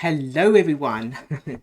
Hello everyone.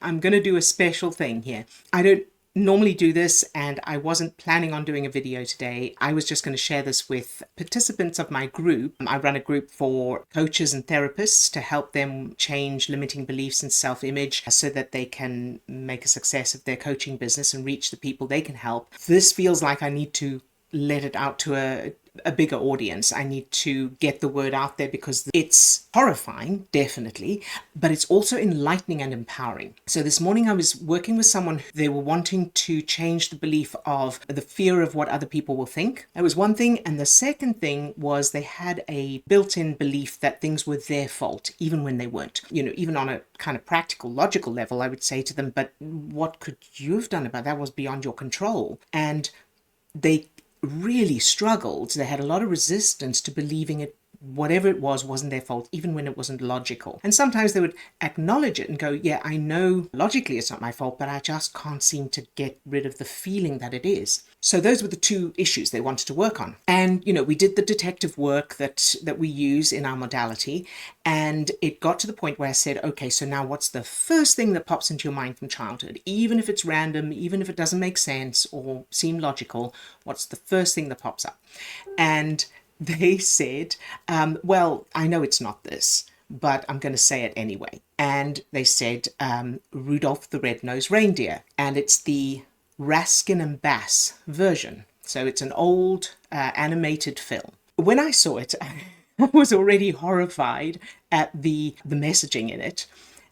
I'm going to do a special thing here. I don't normally do this and I wasn't planning on doing a video today. I was just going to share this with participants of my group. I run a group for coaches and therapists to help them change limiting beliefs and self-image so that they can make a success of their coaching business and reach the people they can help. This feels like I need to let it out to a bigger audience. I need to get the word out there because it's horrifying, definitely, but it's also enlightening and empowering. So this morning I was working with someone who they were wanting to change the belief of the fear of what other people will think. That was one thing. And the second thing was they had a built-in belief that things were their fault, even when they weren't. Even on a kind of practical, logical level, I would say to them, but what could you have done about that? Was beyond your control. And they really struggled. They had a lot of resistance to believing it, whatever it was, wasn't their fault, even when it wasn't logical. And sometimes they would acknowledge it and go, yeah, I know logically it's not my fault, but I just can't seem to get rid of the feeling that it is. So those were the two issues they wanted to work on. And, we did the detective work that we use in our modality. And it got to the point where I said, okay, so now what's the first thing that pops into your mind from childhood? Even if it's random, even if it doesn't make sense or seem logical, what's the first thing that pops up? And they said, well, I know it's not this, but I'm going to say it anyway. And they said Rudolph the Red-Nosed Reindeer, and it's the Raskin and Bass version. So it's an old animated film. When I saw it, I was already horrified at the messaging in it.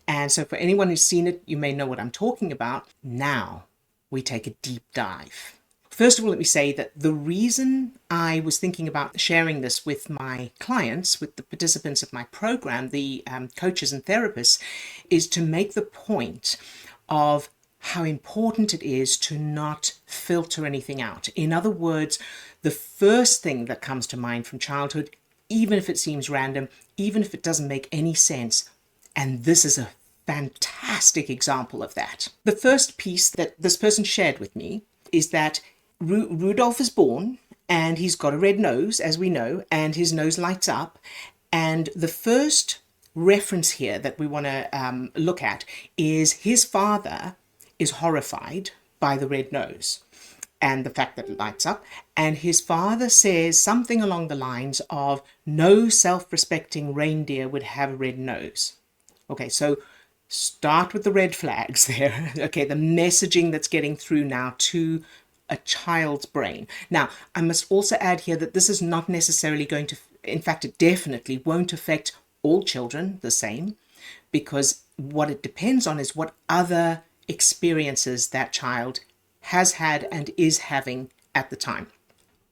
And so for anyone who's seen it, you may know what I'm talking about. Now we take a deep dive. First of all, let me say that the reason I was thinking about sharing this with my clients, with the participants of my program, the coaches and therapists, is to make the point of how important it is to not filter anything out. In other words, the first thing that comes to mind from childhood, even if it seems random, even if it doesn't make any sense, and this is a fantastic example of that. The first piece that this person shared with me is that Rudolph is born and he's got a red nose, as we know, and his nose lights up. And the first reference here that we want to look at is his father is horrified by the red nose and the fact that it lights up. And his father says something along the lines of, no self-respecting reindeer would have a red nose. Okay, so start with the red flags there. Okay, the messaging that's getting through now to a child's brain. Now, I must also add here that this is not necessarily going to, in fact, it definitely won't affect all children the same, because what it depends on is what other experiences that child has had and is having at the time.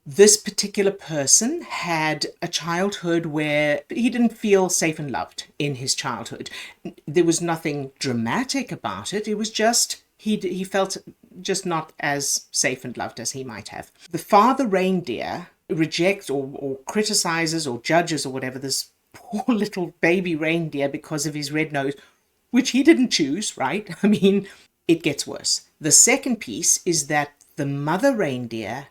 This particular person had a childhood where he didn't feel safe and loved in his childhood. There was nothing dramatic about it. It was just he felt just not as safe and loved as he might have. The father reindeer rejects or criticizes or judges or whatever this poor little baby reindeer because of his red nose, which he didn't choose, right? I mean, it gets worse. The second piece is that the mother reindeer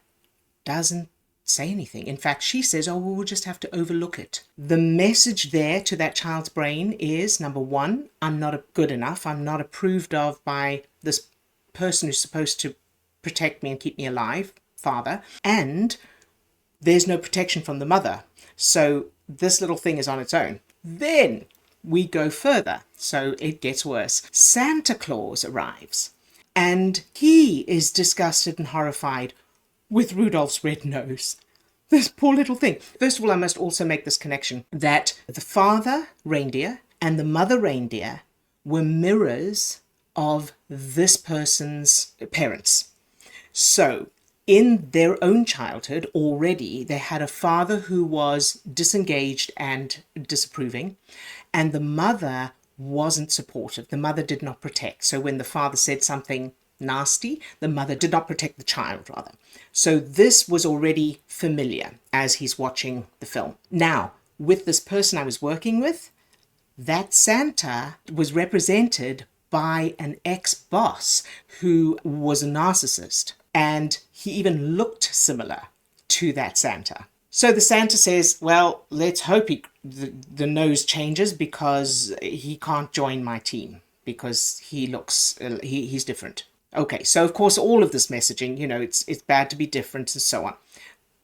doesn't say anything. In fact, she says, oh, we'll just have to overlook it. The message there to that child's brain is, number one, I'm not good enough. I'm not approved of by this person who's supposed to protect me and keep me alive, father. And there's no protection from the mother. So this little thing is on its own. Then we go further. So it gets worse. Santa Claus arrives and he is disgusted and horrified with Rudolph's red nose. This poor little thing. First of all, I must also make this connection that the father reindeer and the mother reindeer were mirrors of this person's parents. So in their own childhood already, they had a father who was disengaged and disapproving, and the mother wasn't supportive. The mother did not protect. So when the father said something nasty, the mother did not protect the child, rather. So this was already familiar as he's watching the film. Now, with this person I was working with, that Santa was represented by an ex-boss who was a narcissist. And he even looked similar to that Santa. So the Santa says, well, let's hope the nose changes because he can't join my team because he looks, he's different. Okay, so of course all of this messaging, it's bad to be different and so on.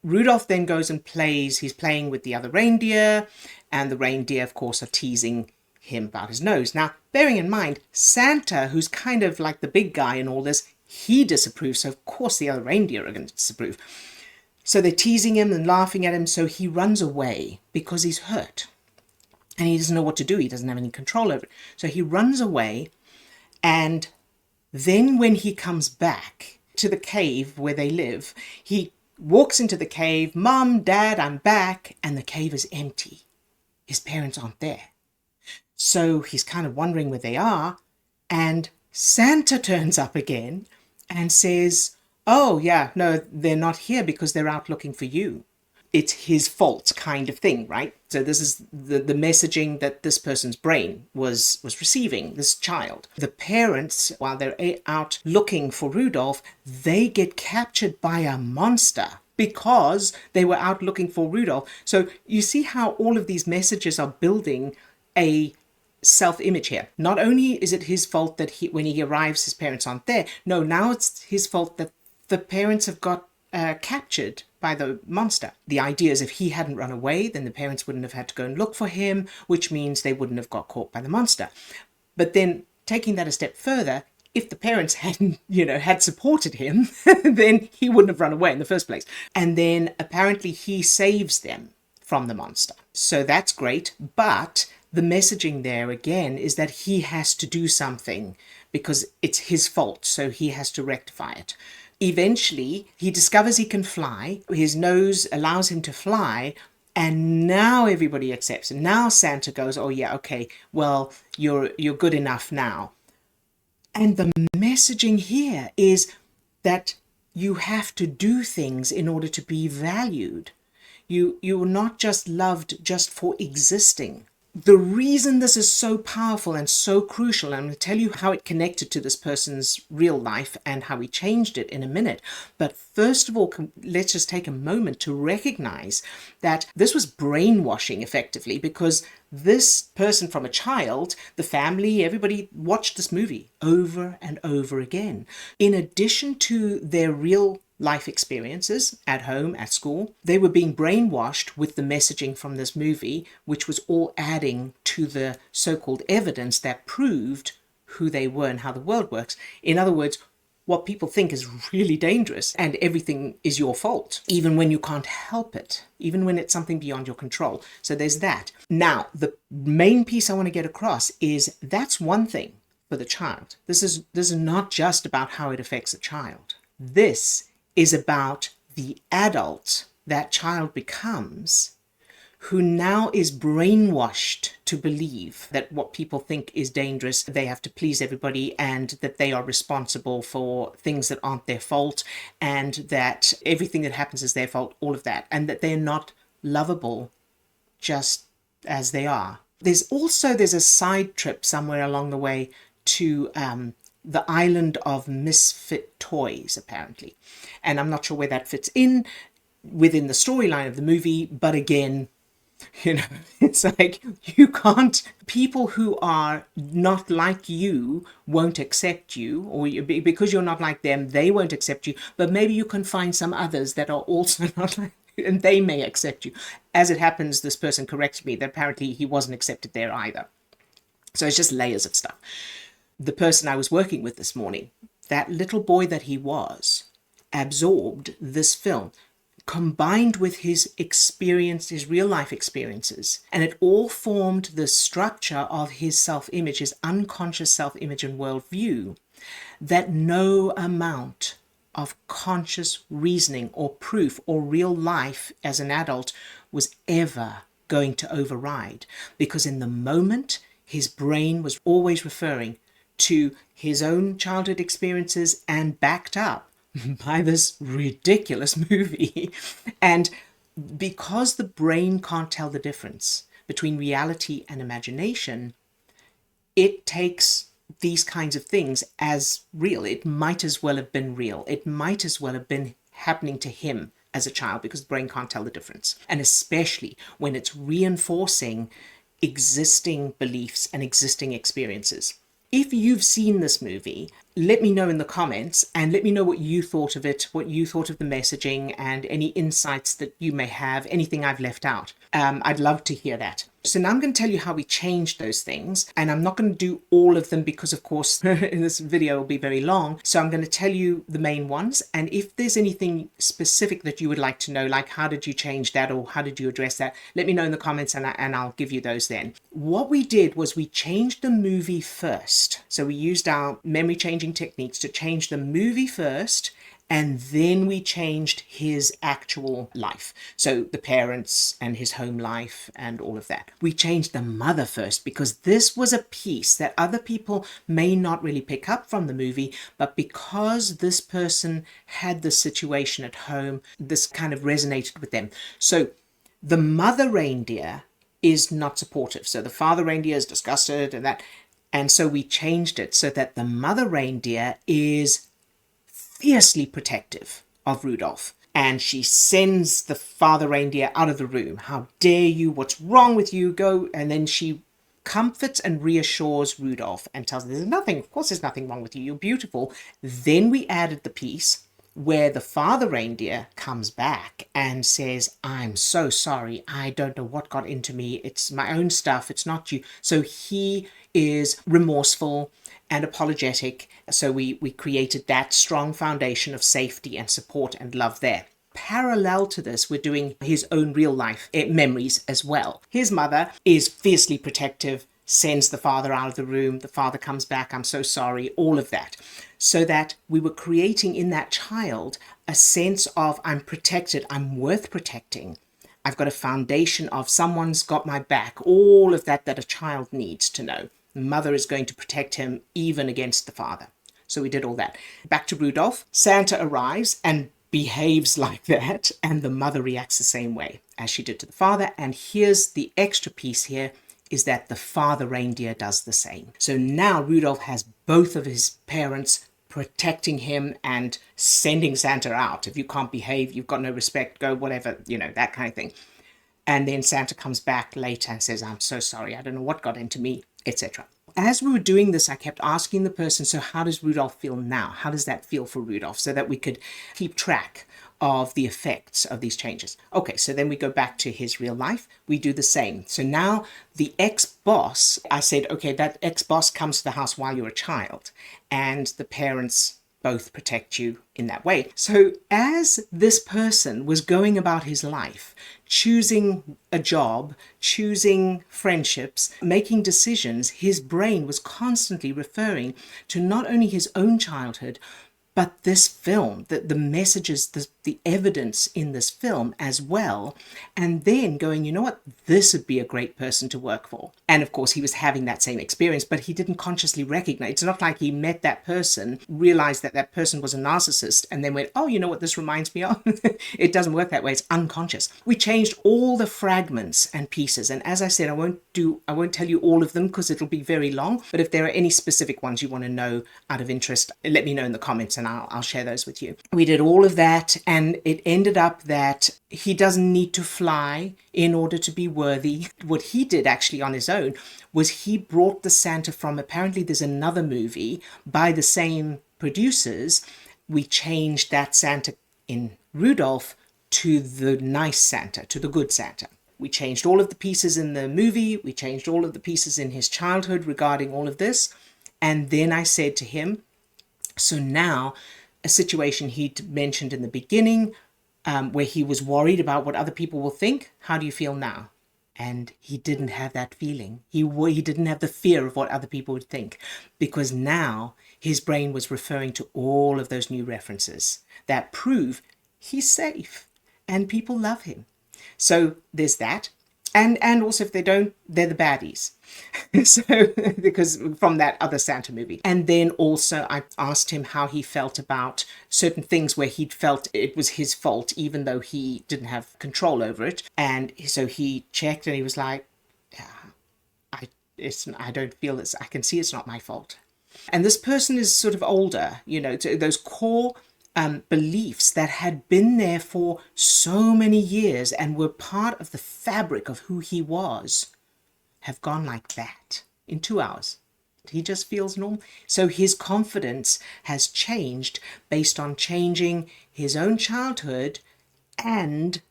Rudolph then goes and plays, he's playing with the other reindeer, and the reindeer, of course, are teasing him about his nose. Now, bearing in mind, Santa, who's kind of like the big guy in all this, he disapproves, so of course the other reindeer are going to disapprove. So they're teasing him and laughing at him, so he runs away because he's hurt. And he doesn't know what to do, he doesn't have any control over it. So he runs away, and then when he comes back to the cave where they live, he walks into the cave, Mom, Dad, I'm back, and the cave is empty. His parents aren't there. So he's kind of wondering where they are, and Santa turns up again and says, oh, yeah, no, they're not here because they're out looking for you. It's his fault kind of thing, right? So this is the messaging that this person's brain was receiving, this child. The parents, while they're out looking for Rudolph, they get captured by a monster because they were out looking for Rudolph. So you see how all of these messages are building a self-image here. Not only is it his fault that when he arrives, his parents aren't there. No, now it's his fault that the parents have got captured by the monster. The idea is if he hadn't run away, then the parents wouldn't have had to go and look for him, which means they wouldn't have got caught by the monster. But then taking that a step further, if the parents hadn't, had supported him, then he wouldn't have run away in the first place. And then apparently he saves them from the monster. So that's great. But the messaging there again is that he has to do something because it's his fault. So he has to rectify it. Eventually, he discovers he can fly. His nose allows him to fly. And now everybody accepts him. Now Santa goes, oh yeah, okay, well, you're good enough now. And the messaging here is that you have to do things in order to be valued. You're not just loved just for existing. The reason this is so powerful and so crucial, and I'm going to tell you how it connected to this person's real life and how he changed it in a minute. But first of all, let's just take a moment to recognize that this was brainwashing effectively, because this person from a child, the family, everybody watched this movie over and over again. In addition to their real life experiences at home, at school, they were being brainwashed with the messaging from this movie, which was all adding to the so-called evidence that proved who they were and how the world works. In other words, what people think is really dangerous and everything is your fault, even when you can't help it, even when it's something beyond your control. So there's that. Now, the main piece I want to get across is that's one thing for the child. This is not just about how it affects a child. This is about the adult that child becomes, who now is brainwashed to believe that what people think is dangerous, they have to please everybody, and that they are responsible for things that aren't their fault, and that everything that happens is their fault, all of that, and that they're not lovable just as they are. There's a side trip somewhere along the way to the island of misfit toys, apparently. And I'm not sure where that fits in within the storyline of the movie, but again, it's like people who are not like you won't accept you, or because you're not like them, they won't accept you, but maybe you can find some others that are also not like you, and they may accept you. As it happens, this person corrected me that apparently he wasn't accepted there either. So it's just layers of stuff. The person I was working with this morning, that little boy that he was, absorbed this film, combined with his experience, his real life experiences, and it all formed the structure of his self-image, his unconscious self-image and worldview, that no amount of conscious reasoning or proof or real life as an adult was ever going to override, because in the moment his brain was always referring to his own childhood experiences and backed up by this ridiculous movie. And because the brain can't tell the difference between reality and imagination, it takes these kinds of things as real. It might as well have been real. It might as well have been happening to him as a child because the brain can't tell the difference. And especially when it's reinforcing existing beliefs and existing experiences. If you've seen this movie, let me know in the comments and let me know what you thought of it, what you thought of the messaging and any insights that you may have, anything I've left out. I'd love to hear that. So now I'm going to tell you how we changed those things, and I'm not going to do all of them because of course in this video will be very long. So I'm going to tell you the main ones, and if there's anything specific that you would like to know, like how did you change that or how did you address that, let me know in the comments and I'll give you those then. What we did was we changed the movie first. So we used our memory changing techniques to change the movie first, and then we changed his actual life. So the parents and his home life and all of that. We changed the mother first because this was a piece that other people may not really pick up from the movie, but because this person had this situation at home, this kind of resonated with them. So the mother reindeer is not supportive. So the father reindeer is disgusted and that. And so we changed it so that the mother reindeer is fiercely protective of Rudolph. And she sends the father reindeer out of the room. How dare you? What's wrong with you? Go. And then she comforts and reassures Rudolph and tells him, there's nothing, of course there's nothing wrong with you. You're beautiful. Then we added the piece where the father reindeer comes back and says, I'm so sorry. I don't know what got into me. It's my own stuff. It's not you. So he is remorseful and apologetic. So we created that strong foundation of safety and support and love there. Parallel to this, we're doing his own real life memories as well. His mother is fiercely protective, sends the father out of the room. The father comes back, I'm so sorry, all of that. So that we were creating in that child a sense of I'm protected, I'm worth protecting. I've got a foundation of someone's got my back, all of that a child needs to know. The mother is going to protect him even against the father. So we did all that. Back to Rudolph. Santa arrives and behaves like that, and the mother reacts the same way as she did to the father. And here's the extra piece here, is that the father reindeer does the same. So now Rudolph has both of his parents protecting him and sending Santa out. If you can't behave, you've got no respect, go whatever, that kind of thing. And then Santa comes back later and says, I'm so sorry, I don't know what got into me, etc. As we were doing this, I kept asking the person, so how does Rudolph feel now? How does that feel for Rudolph? So that we could keep track of the effects of these changes. Okay, so then we go back to his real life. We do the same. So now the ex-boss, I said, okay, that ex-boss comes to the house while you're a child, and the parents both protect you in that way. So as this person was going about his life, choosing a job, choosing friendships, making decisions, his brain was constantly referring to not only his own childhood, but this film, the messages, the evidence in this film as well, and then going, you know what, this would be a great person to work for. And of course, he was having that same experience, but he didn't consciously recognize. It's not like he met that person, realized that that person was a narcissist, and then went, oh, you know what this reminds me of? It doesn't work that way. It's unconscious. We changed all the fragments and pieces. And as I said, I won't tell you all of them because it'll be very long. But if there are any specific ones you want to know out of interest, let me know in the comments and I'll share those with you. We did all of that, and it ended up that he doesn't need to fly in order to be worthy. What he did actually on his own was he brought the Santa from, apparently there's another movie by the same producers. We changed that Santa in Rudolph to the nice Santa, to the good Santa. We changed all of the pieces in the movie. We changed all of the pieces in his childhood regarding all of this. And then I said to him, so now a situation he'd mentioned in the beginning where he was worried about what other people will think. How do you feel now? And he didn't have that feeling. He didn't have the fear of what other people would think, because now his brain was referring to all of those new references that prove he's safe and people love him. So there's that. And also if they don't, they're the baddies. So, because from that other Santa movie. And then also I asked him how he felt about certain things where he'd felt it was his fault, even though he didn't have control over it. And so he checked and he was like, yeah, I don't feel this. I can see it's not my fault. And this person is sort of older, those core beliefs that had been there for so many years and were part of the fabric of who he was have gone like that in 2 hours. He just feels normal. So his confidence has changed based on changing his own childhood and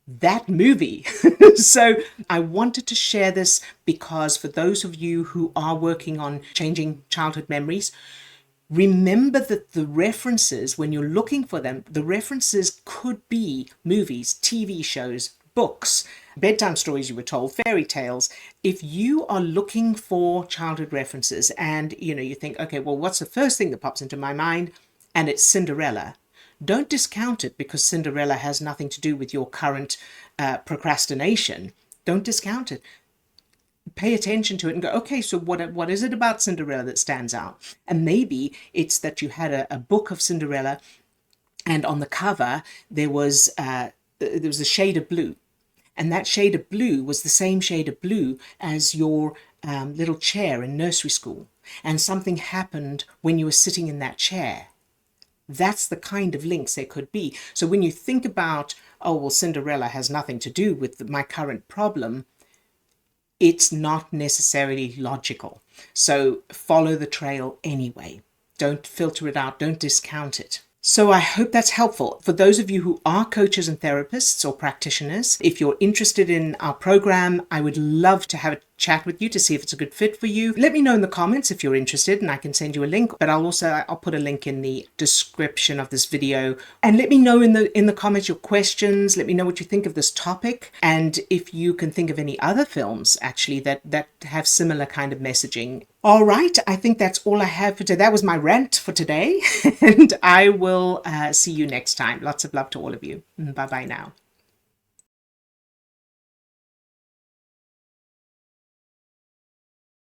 that movie. So I wanted to share this because for those of you who are working on changing childhood memories, remember that the references, when you're looking for them, the references could be movies, TV shows, books, bedtime stories you were told, fairy tales. If you are looking for childhood references and you think, okay, well, what's the first thing that pops into my mind? And it's Cinderella. Don't discount it because Cinderella has nothing to do with your current procrastination. Don't discount it. Pay attention to it and go, okay, so what is it about Cinderella that stands out? And maybe it's that you had a book of Cinderella and on the cover there was a shade of blue. And that shade of blue was the same shade of blue as your little chair in nursery school. And something happened when you were sitting in that chair. That's the kind of links there could be. So when you think about, oh, well, Cinderella has nothing to do with my current problem, it's not necessarily logical. So follow the trail anyway. Don't filter it out. Don't discount it. So I hope that's helpful. For those of you who are coaches and therapists or practitioners, if you're interested in our program, I would love to have a chat with you to see if it's a good fit for you. Let me know in the comments if you're interested and I can send you a link, but I'll put a link in the description of this video. And let me know in the comments your questions. Let me know what you think of this topic and if you can think of any other films actually that have similar kind of messaging. All right, I think that's all I have for today. That was my rant for today, and I will see you next time. Lots of love to all of you. Bye-bye now.